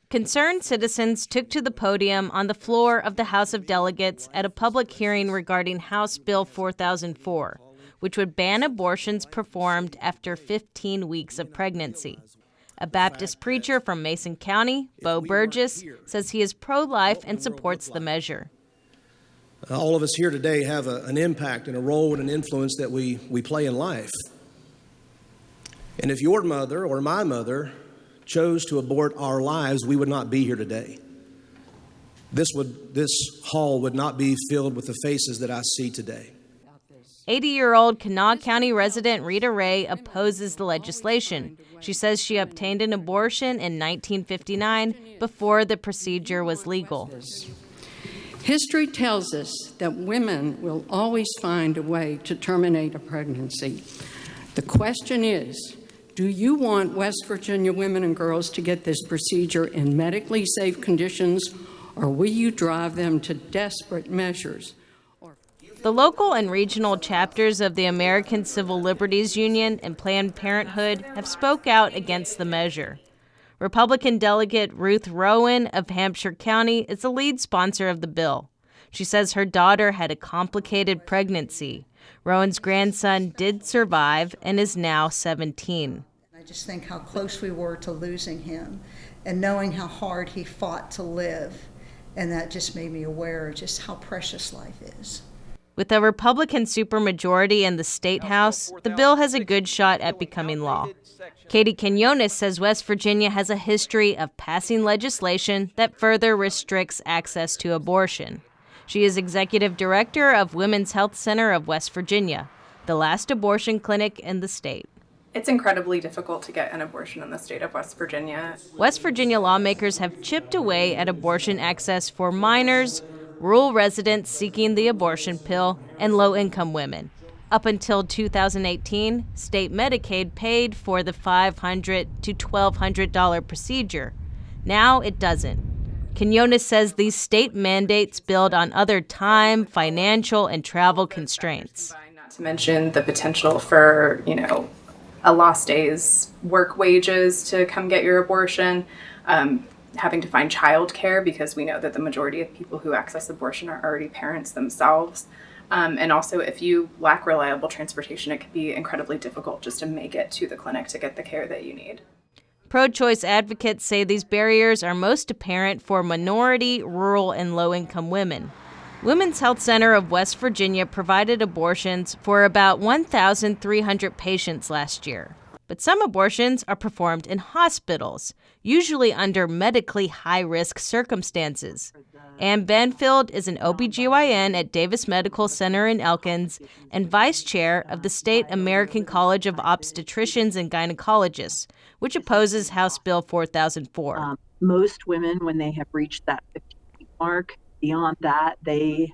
Concerned citizens took to the podium on the floor of the House of Delegates at a public hearing regarding House Bill 4004, which would ban abortions performed after 15 weeks of pregnancy. A Baptist preacher from Mason County, Bo Burgess, says he is pro-life and supports the measure. All of us here today have an impact and a role and an influence that we play in life. And if your mother or my mother chose to abort our lives, we would not be here today. This hall would not be filled with the faces that I see today. 80-year-old Kanawha County resident Rita Ray opposes the legislation. She says she obtained an abortion in 1959 before the procedure was legal. History tells us that women will always find a way to terminate a pregnancy. The question is, do you want West Virginia women and girls to get this procedure in medically safe conditions, or will you drive them to desperate measures? The local and regional chapters of the American Civil Liberties Union and Planned Parenthood have spoke out against the measure. Republican delegate Ruth Rowan of Hampshire County is the lead sponsor of the bill. She says her daughter had a complicated pregnancy. Rowan's grandson did survive and is now 17. I just think how close we were to losing him and knowing how hard he fought to live. And that just made me aware of just how precious life is. With a Republican supermajority in the state house, the bill has a good shot at becoming law. Katie Quinones says West Virginia has a history of passing legislation that further restricts access to abortion. She is executive director of Women's Health Center of West Virginia, the last abortion clinic in the state. It's incredibly difficult to get an abortion in the state of West Virginia. West Virginia lawmakers have chipped away at abortion access for minors, rural residents seeking the abortion pill, and low-income women. Up until 2018, state Medicaid paid for the $500 to $1,200 procedure. Now it doesn't. Quinones says these state mandates build on other time, financial, and travel constraints. Not to mention the potential for, a lost day's work wages to come get your abortion, having to find childcare because we know that the majority of people who access abortion are already parents themselves. And also, if you lack reliable transportation, it can be incredibly difficult just to make it to the clinic to get the care that you need. Pro-choice advocates say these barriers are most apparent for minority, rural, and low-income women. Women's Health Center of West Virginia provided abortions for about 1,300 patients last year. But some abortions are performed in hospitals, usually under medically high-risk circumstances. Ann Banfield is an OBGYN at Davis Medical Center in Elkins and vice chair of the State American College of Obstetricians and Gynecologists, which opposes House Bill 4004. Most women, when they have reached that 15-week mark, beyond that, they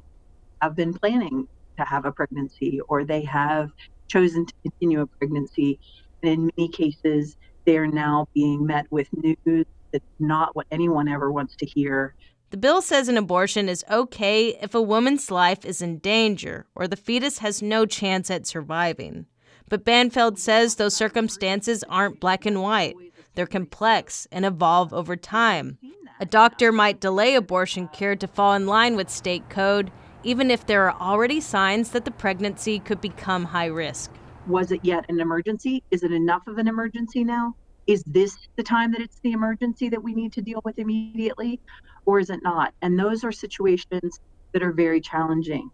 have been planning to have a pregnancy or they have chosen to continue a pregnancy. And in many cases, they are now being met with news that's not what anyone ever wants to hear. The bill says an abortion is okay if a woman's life is in danger or the fetus has no chance at surviving. But Banfield says those circumstances aren't black and white. They're complex and evolve over time. A doctor might delay abortion care to fall in line with state code, even if there are already signs that the pregnancy could become high risk. Was it yet an emergency? Is it enough of an emergency now? Is this the time that it's the emergency that we need to deal with immediately, or is it not? And those are situations that are very challenging.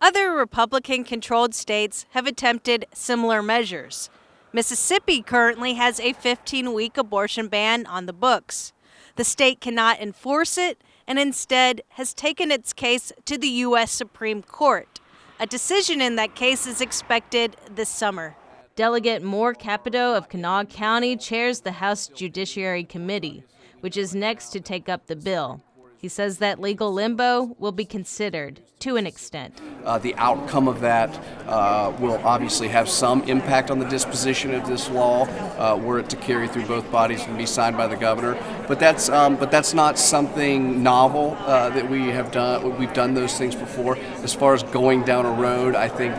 Other Republican-controlled states have attempted similar measures. Mississippi currently has a 15-week abortion ban on the books. The state cannot enforce it and instead has taken its case to the U.S. Supreme Court. A decision in that case is expected this summer. Delegate Moore Capito of Kanawha County chairs the House Judiciary Committee, which is next to take up the bill. He says that legal limbo will be considered to an extent. The outcome of that will obviously have some impact on the disposition of this law, were it to carry through both bodies and be signed by the governor. But that's not something novel that we have done. We've done those things before. As far as going down a road, I think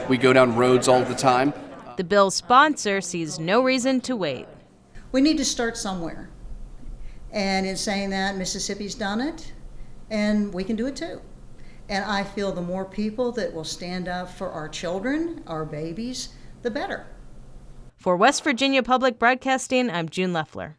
we go down roads all the time. The bill's sponsor sees no reason to wait. We need to start somewhere. And in saying that, Mississippi's done it, and we can do it too. And I feel the more people that will stand up for our children, our babies, the better. For West Virginia Public Broadcasting, I'm June Leffler.